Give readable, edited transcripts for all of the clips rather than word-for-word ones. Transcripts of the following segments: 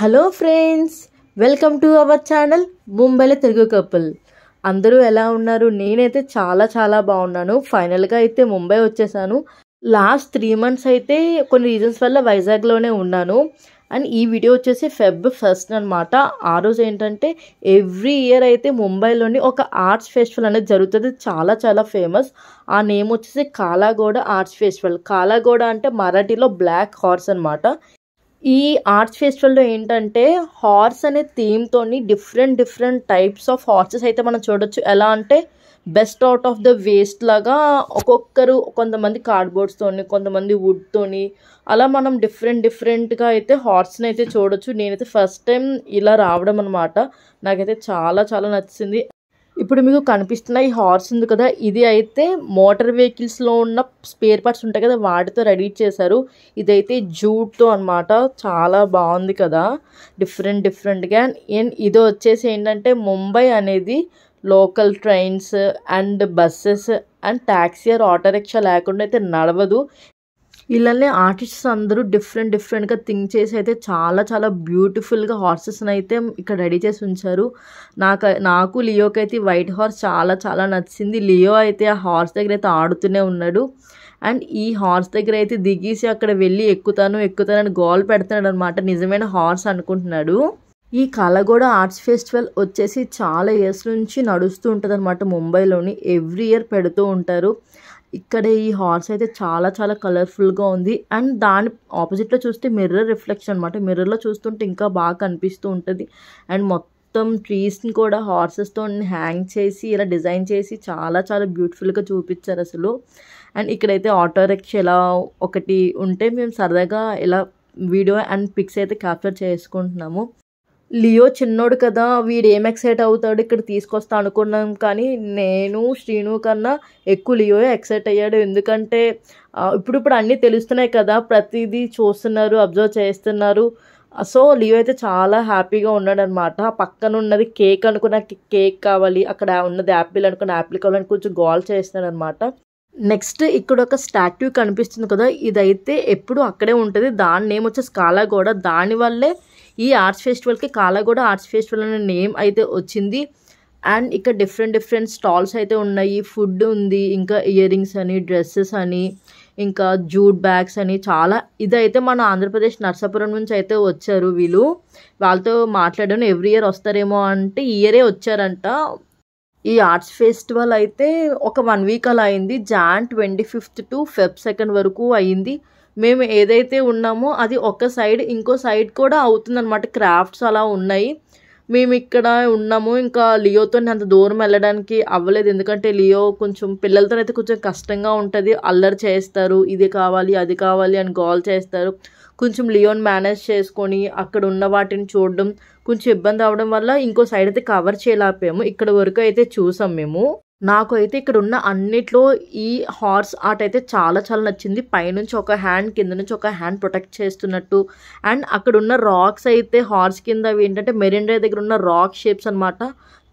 Hello friends, welcome to our channel ముంబైలో Telugu couple. అందరూ ఎలా ఉన్నారు? నేనైతే చాలా చాలా బాగున్నాను. ఫైనల్గా అయితే ముంబై వచ్చేసాను. లాస్ట్ 3 months అయితే కొన్ని రీజన్స్ వల్ల వైజాగ్లోనే ఉన్నాను. అండ్ ఈ వీడియో వచ్చేసి Feb 1 అనమాట. ఆ రోజు ఏంటంటే ఎవ్రీ ఇయర్ అయితే ముంబైలోని ఒక ఆర్ట్స్ ఫెస్టివల్ అనేది జరుగుతుంది. చాలా చాలా ఫేమస్. ఆ నేమ్ వచ్చేసి కాలాగోడ ఆర్ట్స్ ఫెస్టివల్. కాలాగోడ అంటే మరాఠీలో బ్లాక్ హార్స్ అనమాట. ఈ ఆర్ట్స్ ఫెస్టివల్లో ఏంటంటే హార్స్ అనే థీమ్తోని డిఫరెంట్ టైప్స్ ఆఫ్ హార్సెస్ అయితే మనం చూడొచ్చు. ఎలా అంటే best out of the waste లాగా ఒక్కొక్కరు, కొంతమంది కార్డ్బోర్డ్స్తోని, కొంతమంది వుడ్తోని, అలా మనం డిఫరెంట్గా అయితే హార్స్ని అయితే చూడొచ్చు. నేనైతే ఫస్ట్ టైం ఇలా రావడం అనమాట. నాకైతే చాలా చాలా నచ్చింది. ఇప్పుడు మీకు కనిపిస్తున్న ఈ హార్స్ ఉంది కదా, ఇది అయితే మోటార్ వెహికల్స్లో ఉన్న స్పేర్ పార్ట్స్ ఉంటాయి కదా, వాటితో రెడీ చేశారు. ఇదైతే జూట్తో అనమాట. చాలా బాగుంది కదా, డిఫరెంట్గా. అండ్ ఇది వచ్చేసి ఏంటంటే ముంబై అనేది local trains and buses and taxi or auto rickshaw లేకుండా అయితే నడవదు. ఇలానే ఆర్టిస్ట్స్ అందరూ డిఫరెంట్గా థింక్ చేసి అయితే చాలా చాలా బ్యూటిఫుల్గా హార్సెస్ని అయితే ఇక్కడ రెడీ చేసి ఉంచారు. నాకు లియోకి అయితే వైట్ హార్స్ చాలా చాలా నచ్చింది. లియో అయితే ఆ హార్స్ దగ్గర అయితే ఆడుతూనే ఉన్నాడు. అండ్ ఈ హార్స్ దగ్గర అయితే దిగేసి అక్కడ వెళ్ళి ఎక్కుతాను అని గోల్ పెడుతున్నాడు అనమాట. నిజమైన హార్స్ అనుకుంటున్నాడు. ఈ కాలాగోడ ఆర్ట్స్ ఫెస్టివల్ వచ్చేసి చాలా ఇయర్స్ నుంచి నడుస్తూ ఉంటుంది అనమాట. ముంబైలోని ఎవ్రీ ఇయర్ పెడుతూ ఉంటారు. ఇక్కడ ఈ హార్స్ అయితే చాలా చాలా కలర్ఫుల్గా ఉంది. అండ్ దాని ఆపోజిట్లో చూస్తే మిర్రర్ రిఫ్లెక్షన్ అనమాట. మిర్రర్లో చూస్తుంటే ఇంకా బాగా కనిపిస్తూ ఉంటుంది. అండ్ మొత్తం ట్రీస్ని కూడా హార్సెస్తో హ్యాంగ్ చేసి ఇలా డిజైన్ చేసి చాలా చాలా బ్యూటిఫుల్గా చూపించారు అసలు. అండ్ ఇక్కడైతే ఆటో రిక్షా ఇలా ఒకటి ఉంటే మేము సరదాగా ఇలా వీడియో అండ్ పిక్స్ అయితే క్యాప్చర్ చేసుకుంటున్నాము. లియో చిన్నోడు కదా, వీడు ఏం ఎక్సైట్ అవుతాడు ఇక్కడ తీసుకొస్తా అనుకున్నాం. కానీ నేను శ్రీను కన్నా ఎక్కువ లియో ఎక్సైట్ అయ్యాడు. ఎందుకంటే ఇప్పుడు అన్నీ తెలుస్తున్నాయి కదా, ప్రతిదీ చూస్తున్నారు, అబ్జర్వ్ చేస్తున్నారు. సో లియో అయితే చాలా హ్యాపీగా ఉన్నాడు అనమాట. పక్కన ఉన్నది కేక్ అనుకున్న కేక్ కావాలి, అక్కడ ఉన్నది యాపిల్ అనుకున్న యాపిల్ కావాలని కొంచెం గోల్ చేస్తున్నాడు అనమాట. నెక్స్ట్ ఇక్కడ ఒక స్టాట్యూ కనిపిస్తుంది కదా, ఇదైతే ఎప్పుడు అక్కడే ఉంటుంది. దాని నేమ్ వచ్చేసి కాలాగోడ. దానివల్లే ఈ ఆర్ట్స్ ఫెస్టివల్కి కాలాగోడ ఆర్ట్స్ ఫెస్టివల్ అనే నేమ్ అయితే వచ్చింది. అండ్ ఇక్కడ డిఫరెంట్ స్టాల్స్ అయితే ఉన్నాయి. ఫుడ్ ఉంది, ఇంకా ఇయర్ రింగ్స్ అని, డ్రెస్సెస్ అని, ఇంకా జూట్ బ్యాగ్స్ అని చాలా. ఇదైతే మన ఆంధ్రప్రదేశ్ నర్సాపురం నుంచి అయితే వచ్చారు వీళ్ళు. వాళ్ళతో మాట్లాడాను, ఎవ్రీ ఇయర్ వస్తారేమో అంటే ఈ ఇయరే వచ్చారంట. ఈ ఆర్ట్స్ ఫెస్టివల్ అయితే ఒక 1 week అలా అయింది. Jan 25th to Feb 2 వరకు అయింది. మేము ఏదైతే ఉన్నామో అది ఒక సైడ్, ఇంకో సైడ్ కూడా అవుతుందన్నమాట. క్రాఫ్ట్స్ అలా ఉన్నాయి. మేము ఇక్కడ ఉన్నాము. ఇంకా లియోతో అంత దూరం వెళ్ళడానికి అవ్వలేదు. ఎందుకంటే లియో కొంచెం పిల్లలతో అయితే కొంచెం కష్టంగా ఉంటుంది. అల్లరి చేస్తారు, ఇది కావాలి అది కావాలి అని గోల్ చేస్తారు. కొంచెం లియోని మేనేజ్ చేసుకొని అక్కడ ఉన్న వాటిని చూడడం కొంచెం ఇబ్బంది అవడం వల్ల ఇంకో సైడ్ అయితే కవర్ చేయలేకపోయాము. ఇక్కడ వరకు అయితే చూసాం మేము. నాకు అయితే ఇక్కడ ఉన్న అన్నిట్లో ఈ హార్స్ ఆర్ట్ అయితే చాలా చాలా నచ్చింది. పైనుంచి ఒక హ్యాండ్, కింద నుంచి ఒక హ్యాండ్ ప్రొటెక్ట్ చేస్తున్నట్టు. అండ్ అక్కడ ఉన్న రాక్స్ అయితే హార్స్ కింద ఏంటంటే మెరిన్ డ్రైవ్ దగ్గర ఉన్న రాక్ షేప్స్ అనమాట.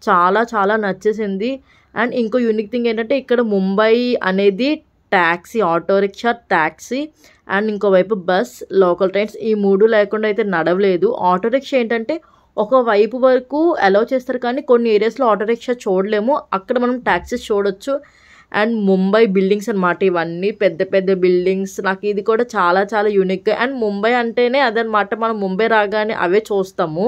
చాలా చాలా నచ్చేసింది. అండ్ ఇంకో యూనిక్ థింగ్ ఏంటంటే ఇక్కడ ముంబై అనేది taxi, auto rickshaw, taxi and ఇంకోవైపు బస్, లోకల్ ట్రైన్స్, ఈ 3 లేకుండా అయితే నడవలేదు. ఆటో రిక్షా ఏంటంటే ఒకవైపు వరకు అలౌ చేస్తారు, కానీ కొన్ని ఏరియాస్లో ఆటో రిక్షా చూడలేము. అక్కడ మనం ట్యాక్సీస్ చూడొచ్చు. అండ్ ముంబై బిల్డింగ్స్ అనమాట, ఇవన్నీ పెద్ద బిల్డింగ్స్. నాకు ఇది కూడా చాలా చాలా యూనిక్. అండ్ ముంబై అంటేనే అదనమాట, మనం ముంబై రాగానే అవే చూస్తాము.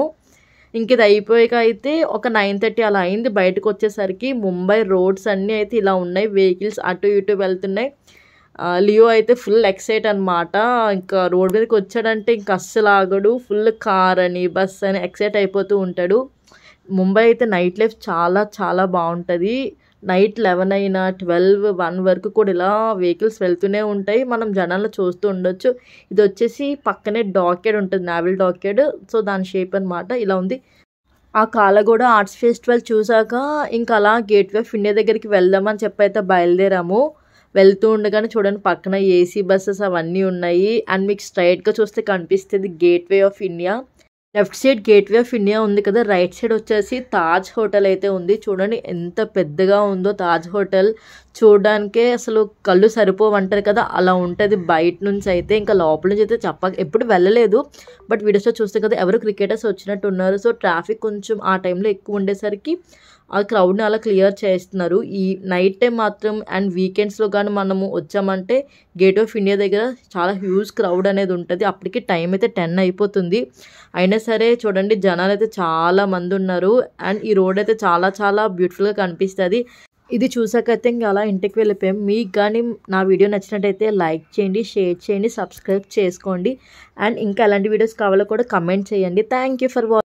ఇంక ఇది అయిపోయాక అయితే ఒక 9:30 అలా అయింది. బయటకు వచ్చేసరికి ముంబై రోడ్స్ అన్నీ అయితే ఇలా ఉన్నాయి. వెహికల్స్ అటు ఇటు వెళ్తున్నాయి. లియో అయితే ఫుల్ ఎక్సైట్ అనమాట. ఇంకా రోడ్ మీదకి వచ్చాడంటే ఇంక అస్సలు ఆగడు. ఫుల్ కార్ అని, బస్ అని ఎక్సైట్ అయిపోతూ ఉంటాడు. ముంబై అయితే నైట్ లైఫ్ చాలా చాలా బాగుంటుంది. నైట్ 11 అయినా 12, 1 వరకు కూడా ఇలా వెహికల్స్ వెళ్తూనే ఉంటాయి. మనం జనాల్లో చూస్తూ ఉండొచ్చు. ఇది వచ్చేసి పక్కనే డాక్యార్డ్ ఉంటుంది, నావల్ డాక్యార్డ్. సో దాని షేప్ అనమాట ఇలా ఉంది. ఆ కాలాగోడ ఆర్ట్స్ ఫెస్టివల్ చూసాక ఇంకా అలా గేట్వే ఆఫ్ ఇండియా దగ్గరికి వెళ్దామని చెప్పి అయితే బయలుదేరాము. వెళ్తూ ఉండగానే చూడండి పక్కన ఏసీ బస్సెస్ అవన్నీ ఉన్నాయి. అండ్ మీకు స్ట్రైట్గా చూస్తే కనిపిస్తుంది gateway of India. Left side gateway of India ఉంది కదా, రైట్ సైడ్ వచ్చేసి తాజ్ హోటల్ అయితే ఉంది. చూడండి ఎంత పెద్దగా ఉందో తాజ్ హోటల్. చూడడానికే అసలు కళ్ళు సరిపోవంటారు కదా, అలా ఉంటుంది బయట నుంచి అయితే. ఇంకా లోపల నుంచి అయితే ఎప్పుడు వెళ్ళలేదు, బట్ వీడియోస్లో చూస్తే కదా ఎవరు క్రికెటర్స్ వచ్చినట్టు ఉన్నారు. సో ట్రాఫిక్ కొంచెం ఆ టైంలో ఎక్కువ ఉండేసరికి ఆ క్రౌడ్ని అలా క్లియర్ చేస్తున్నారు. ఈ నైట్ టైం మాత్రం అండ్ వీకెండ్స్లో కానీ మనము వచ్చామంటే గేట్ ఆఫ్ ఇండియా దగ్గర చాలా హ్యూజ్ క్రౌడ్ అనేది ఉంటుంది. అప్పటికి టైం అయితే 10 అయిపోతుంది. అయినా సరే చూడండి జనాలు అయితే చాలా మంది ఉన్నారు. అండ్ ఈ రోడ్ అయితే చాలా చాలా బ్యూటిఫుల్గా కనిపిస్తుంది. ఇది చూసాకైతే ఇంకా అలా ఇంటికి వెళ్ళిపోయాం. మీకు కానీ నా వీడియో నచ్చినట్టయితే లైక్ చేయండి, షేర్ చేయండి, సబ్స్క్రైబ్ చేసుకోండి. అండ్ ఇంకా ఎలాంటి వీడియోస్ కావాలో కూడా కమెంట్ చేయండి. Thank you for watching.